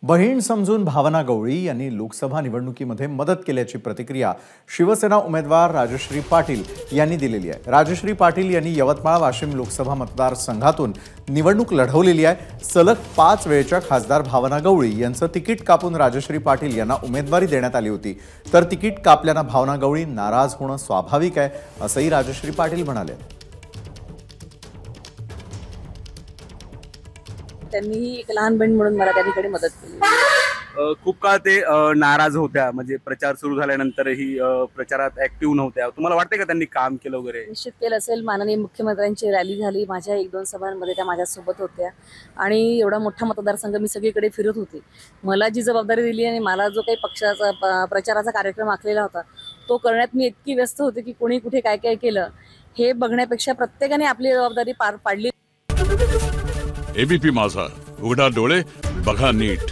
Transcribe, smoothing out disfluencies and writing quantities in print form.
बहीण समजून भावना गवळी यांनी लोकसभा निवडणुकीमध्ये मदत केल्याची प्रतिक्रिया शिवसेना उमेदवार राजश्री पाटील यांनी दिलेली आहे। राजश्री पाटील यांनी यवतमाळ वाशिम लोकसभा मतदारसंघातून निवडणूक लढवलेली आहे। सलग 5 वेळच्या खासदार भावना गवळी यांचं तिकीट कापून राजश्री पाटील यांना उमेदवारी देण्यात आली होती। तर तिकीट कापल्यानं भावना गवळी नाराज होणं स्वाभाविक आहे असंही राजश्री पाटील म्हणाले। त्यांनी एक लहान बहीण म्हणून मला त्यांच्याकडे मदत केली। खूप काळ ते नाराज होत्या, म्हणजे प्रचार सुरू झाल्यानंतरही प्रचारात ऍक्टिव्ह नव्हत्या। तुम्हाला वाटते का त्यांनी काम केलं वगैरे? निश्चित केलं असेल। माननीय मुख्यमंत्र्यांची रॅली झाली, माझ्या 1-2 सभांमध्ये त्या माझ्यासोबत होत्या आणि एवढा मोठा मतदारसंघ मी सगळीकडे फिरत होते। मला जी जबाबदारी दिली आणि मला जो काही पक्षाचा प्रचाराचा कार्यक्रम आखलेला होता तो करण्यात मी इतकी व्यस्त होते की कोणी कुठे काय काय केलं हे बघण्यापेक्षा प्रत्येकाने आपली जबाबदारी पार पाडली। एबीपी माझा, उघडा डोळे बघा नीट।